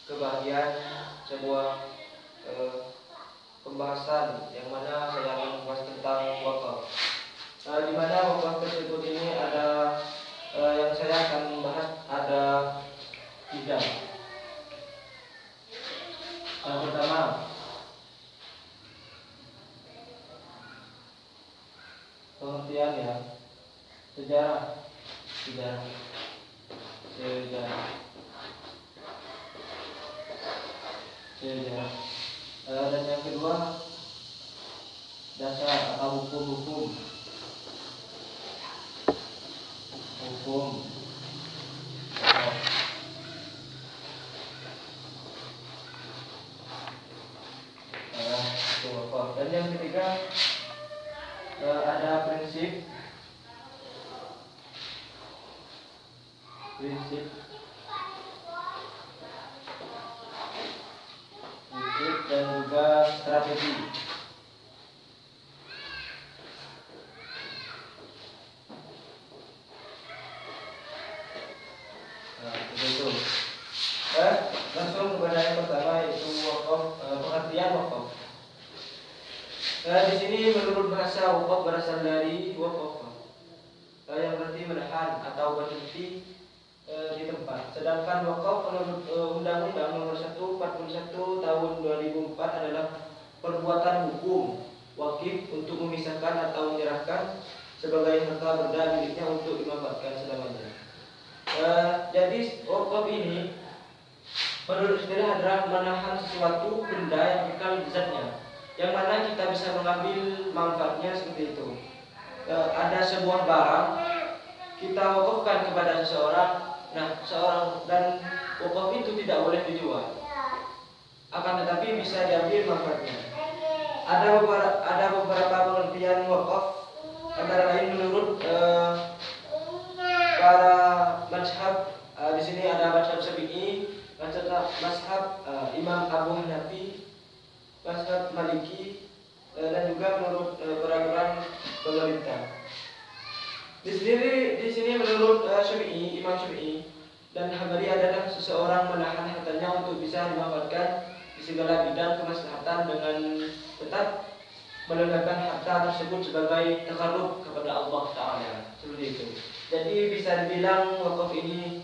kebahagiaan sebuah pembahasan yang mana saya akan membahas tentang wakaf. Di mana wakaf tersebut ini ada yang saya akan membahas ada 3. Yang pertama, pengertian ya, sejarah. Dan yang kedua, dasar atau hukum. Dan yang ketiga, ada prinsip dan juga strategi. Begitu. Langsung kepada yang pertama, yaitu wakaf, pengertian wakaf. Di sini menurut bahasa wakaf berasal dari wakaf, yang berarti menahan atau berhenti di tempat. Sedangkan wakaf menurut Undang-Undang Nomor 141 Tahun 2004 adalah perbuatan hukum wakif untuk memisahkan atau menyerahkan sebagai harta benda miliknya untuk dimanfaatkan selamanya. Jadi wakaf ini menurut istilah adalah menahan sesuatu benda yang kekal zatnya, yang mana kita bisa mengambil manfaatnya seperti itu. Ada sebuah barang kita wakafkan kepada seseorang. Nah, dan wakaf itu tidak boleh dijual, akan tetapi bisa diambil manfaatnya. Ada beberapa pengertian wakaf, antara lain menurut para mazhab. Di sini ada mazhab Syafi'i, mazhab Imam Abu Hanafi, mazhab Maliki, dan juga menurut peraturan pemerintah. Di sini menurut Imam Syafi'i dan Hambali adalah seseorang menahan hartanya untuk bisa dimanfaatkan di segala bidang kemaslahatan dengan tetap meletakkan harta tersebut sebagai takarrub kepada Allah Ta'ala. Seperti itu. Jadi bisa dibilang wakaf ini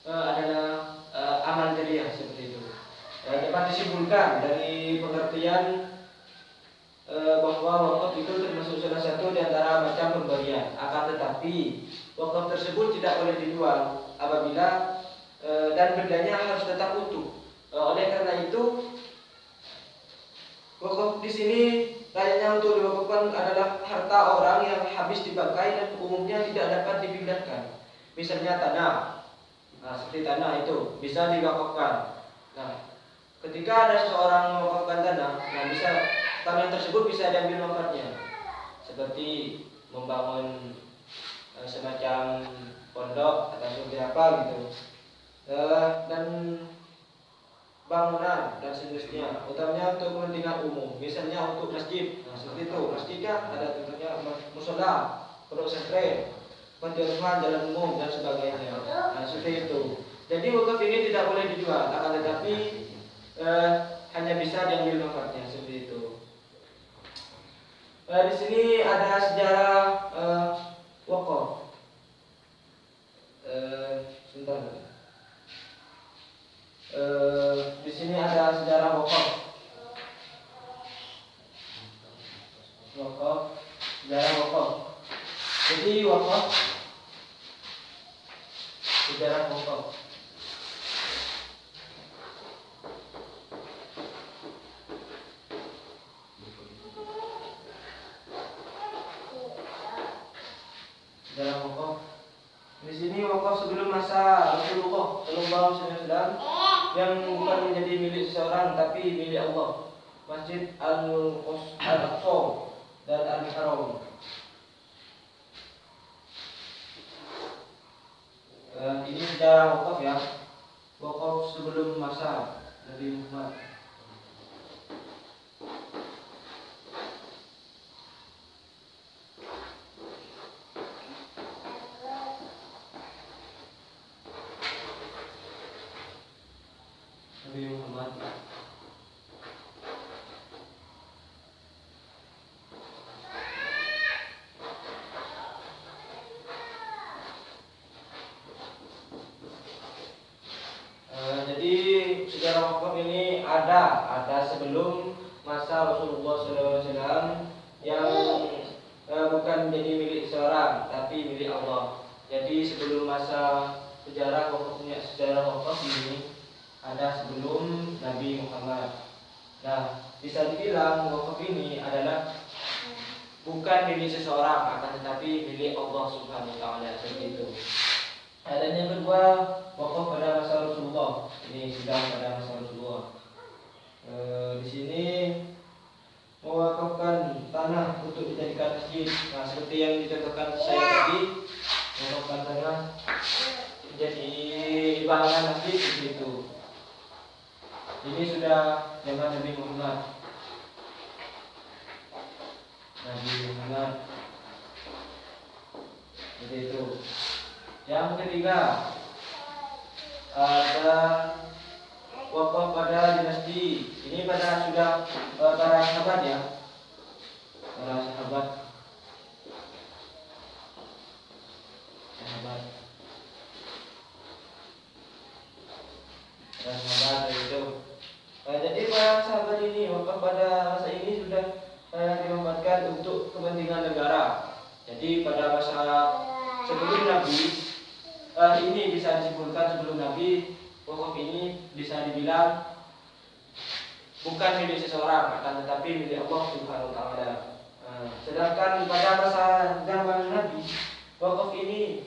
adalah amal jariah, seperti itu. Dapat disimpulkan dari pengertian bahwa wakaf itu termasuk salah satu di antara macam pemberian. Akan tetapi wakaf tersebut tidak boleh dijual apabila dan bendanya harus tetap utuh. Oleh karena itu, wakaf di sini layaknya untuk diwakafkan adalah harta orang yang habis dipakai dan umumnya tidak dapat dipindahkan. Misalnya tanah, seperti tanah itu bisa diwakafkan. Nah, ketika ada seseorang mewakafkan tanah, tanah tersebut bisa diambil manfaatnya, seperti membangun semacam pondok atau seperti apa gitu, dan bangunan dan sejenisnya, utamanya untuk kepentingan umum, misalnya untuk masjid. Nah, seperti itu, masjid kan ada tentunya musola, pondok pesantren, penjarahan, jalan umum dan sebagainya. Nah, seperti itu. Jadi wakaf ini tidak boleh dijual, akan tetapi hanya bisa diambil manfaatnya, seperti itu. Di sini ada sejarah wakaf. Sebentar. Di sini ada sejarah wakaf. Sejarah wakaf. Jadi wakaf, sejarah wakaf. Sejarah wakaf. Di sini wakaf sebelum masa Rasulullah Sallallahu Alaihi Wasallam, yang bukan menjadi milik seseorang tapi milik Allah. Masjid Al-Aqsa dan Al-Haram. Ini sejarah wakaf ya. Wakaf sebelum masa Nabi Muhammad. Nabi Muhammad. Jadi sejarah wakaf ini ada sebelum masa Rasulullah SAW yang bukan menjadi milik seorang tapi milik Allah. Jadi sebelum masa sejarah wakaf ini ada sebelum Nabi Muhammad. Nah, bisa dibilang wakaf ini adalah bukan milik seseorang akan tetapi milik Allah Subhanahu wa taala, seperti itu. Dan yang kedua, wakaf pada masa Rasulullah. Ini sedang pada masa Rasulullah. Di sini mewakafkan tanah untuk dijadikan masjid. Nah, seperti yang dicontohkan saya tadi, mewakafkan tanah menjadi bangunan masjid begitu. Ini sudah zaman Nabi Muhammad. Seperti itu. Yang ketiga, ada wakaf pada dinasti. Ini sudah para sahabat ya. Para sahabat. Itu. Jadi para sahabat ini wakaf pada masa ini sudah dimanfaatkan untuk kepentingan negara. Jadi pada masa sebelum Nabi, ini bisa disimpulkan sebelum Nabi, wakaf ini bisa dibilang bukan milik seseorang, akan tetapi milik Allah Subhanahu wa taala. Sedangkan pada masa zaman Nabi, wakaf ini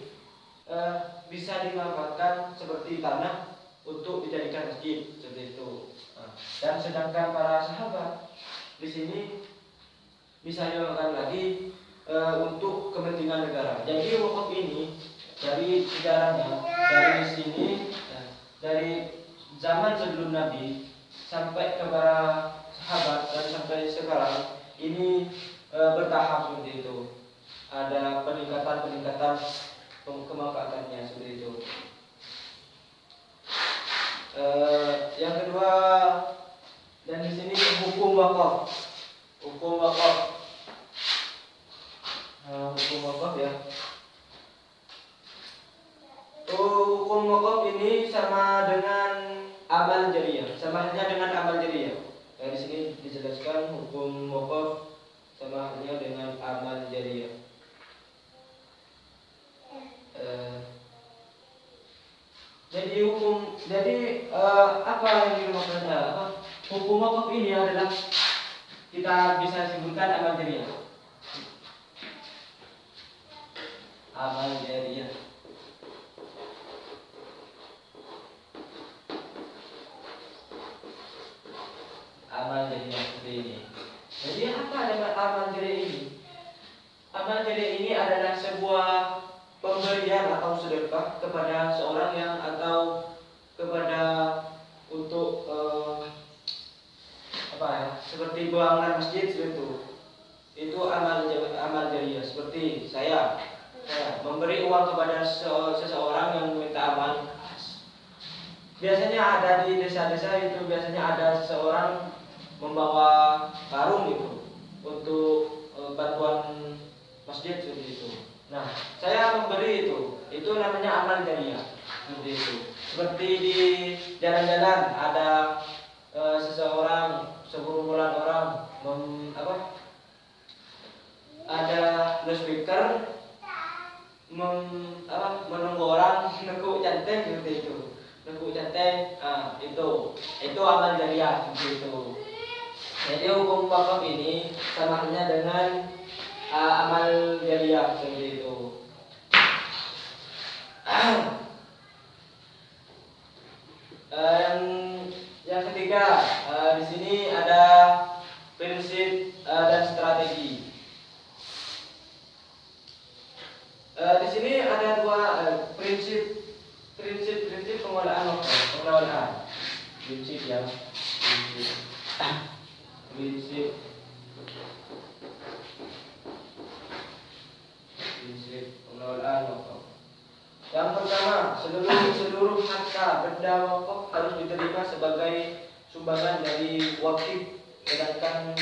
bisa dimanfaatkan seperti tanah untuk dijadikan masjid, seperti itu. Dan sedangkan para sahabat di sini bisa dimanfaatkan lagi untuk kepentingan negara. Jadi wakaf ini dari sejarahnya, dari sini, dari zaman sebelum Nabi sampai ke para sahabat dan sampai sekarang ini bertahap seperti itu. Ada peningkatan kemanfaatannya seperti itu. Yang kedua, dan di sini hukum wakaf. Hukum wakaf ya. Hukum wakaf ini sama dengan amal jariyah. Sama halnya dengan amal jariyah. Di sini dijelaskan hukum wakaf sama halnya dengan amal jariyah. Apa yang dimaksudnya? Hukum wakaf ini adalah kita bisa simpulkan amal jariyah. Amal jariyah. Amal jariyah seperti ini. Jadi apa dengan amal jariyah ini? Amal jariyah ini adalah sebuah pemberian atau sedekah kepada seorang yang atau kepada untuk seperti bangunan masjid seperti itu. Itu amal jariyah. Seperti saya memberi uang kepada seseorang yang meminta amal. Biasanya ada di desa-desa itu biasanya ada seseorang membawa karung gitu untuk bantuan masjid seperti itu. Nah, saya memberi itu namanya amal jariyah seperti itu. Seperti di jalan-jalan ada segerombolan orang ada loudspeaker menunggu orang nekuk centeng seperti itu. Nekuk centeng, itu amal jariyah seperti itu. Jadi hukum wakaf ini sama halnya dengan amal jariyah seperti itu. Yang ketiga, di sini ada prinsip dan strategi. Di sini ada dua prinsip pengelolaan wakaf, prinsip pengelolaan wakaf. Yang pertama, seluruh harta benda wakaf harus diterima sebagai sumbangan dari wakif, sedangkan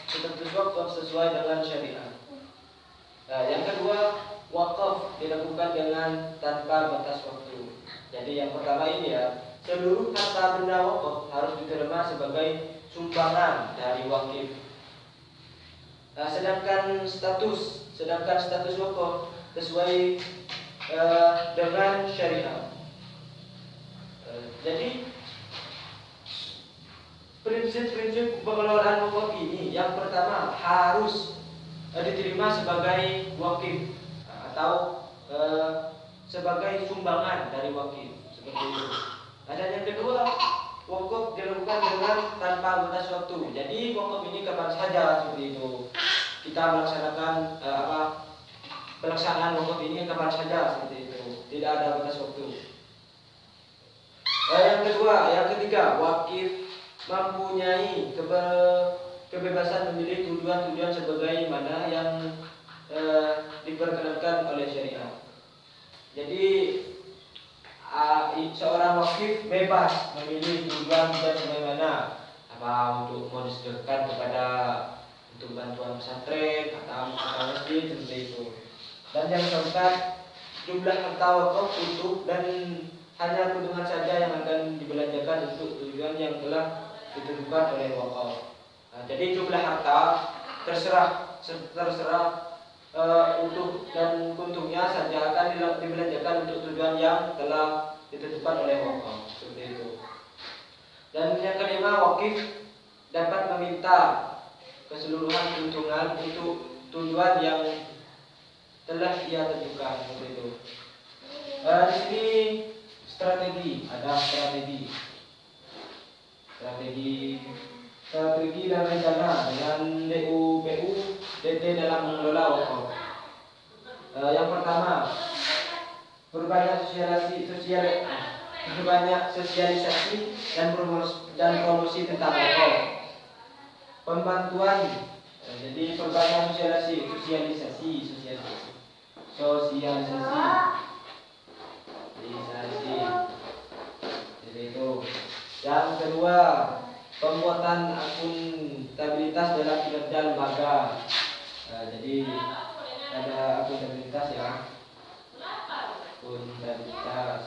status wakaf sesuai dengan syariat. Nah, yang kedua, wakaf dilakukan dengan tanpa batas waktu. Jadi yang pertama ini ya, seluruh harta benda wakaf harus diterima sebagai sumbangan dari wakif. Nah, sedangkan status wakaf sesuai dengan syariat. Jadi prinsip-prinsip pengelolaan wakaf ini, yang pertama harus diterima sebagai wakif atau sebagai sumbangan dari wakif, seperti itu. Dan yang kedua, wakaf dilakukan dengan tanpa batas waktu. Jadi wakaf ini kapan saja, seperti itu. Kita melaksanakan pelaksanaan wakaf ini kapan saja, seperti itu. Tidak ada batas waktu. Yang ketiga, wakif mempunyai kebebasan memilih tujuan-tujuan sebagaimana yang diperkenankan oleh syariat. Jadi seorang wakif bebas memilih tujuan sebagaimana untuk mau disedekahkan kepada untuk bantuan pesantren atau masjid, seperti itu. Dan yang keempat, jumlah harta wakaf untuk dan hanya keuntungan saja yang akan dibelanjakan untuk tujuan yang telah ditentukan oleh wakaf. Nah, jadi jumlah harta terserah untuk dan untungnya saja akan dibelanjakan untuk tujuan yang telah ditentukan oleh wakaf, seperti itu. Dan yang kelima, wakif dapat meminta keseluruhan keuntungan untuk tujuan yang telah ia tentukan, seperti itu. Di sini ada strategi dan rencana dengan DUPU DT dalam mengelola wakaf. Yang pertama, berbanyak sosialisasi dan promosi tentang wakaf. Pembantuan, jadi perbanyak sosialisasi. Jadi itu. Yang kedua, pembuatan akuntabilitas dalam kinerja lembaga. Jadi ada akuntabilitas ya. Akuntabilitas.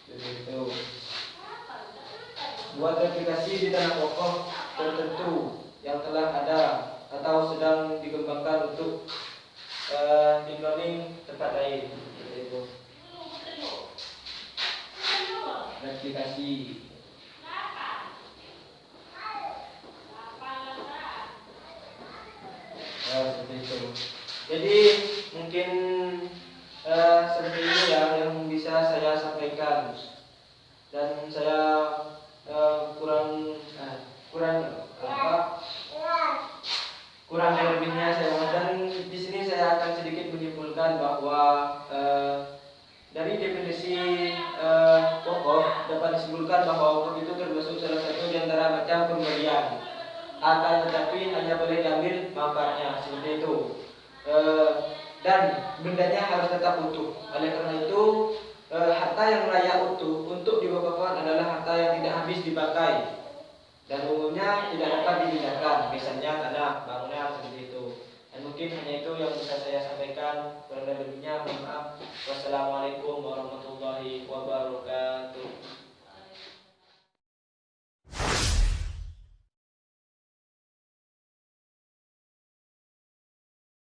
Jadi itu. Buat aplikasi di tanah wakaf tertentu yang telah ada atau sedang dikembangkan untuk di tempat lain, seperti itu. Aplikasi. Seperti itu. Jadi mungkin seperti ini yang bisa saya sampaikan, dan saya kurang lebihnya saya mohon. Dan di sini saya akan sedikit menyimpulkan bahwa dari definisi wakaf dapat disimpulkan bahwa wakaf itu termasuk salah satu di antara macam pemberian, akan tetapi hanya boleh diambil manfaatnya, seperti itu. Dan bendanya harus tetap utuh. Oleh karena itu, harta yang layak utuh untuk diwakafkan adalah harta yang tidak habis dipakai dan umumnya tidak dapat dipindahkan, misalnya tanah, bangunan, seperti itu. Dan mungkin hanya itu yang bisa saya sampaikan. Kurang lebihnya mohon maaf. Wassalamualaikum warahmatullahi wabarakatuh.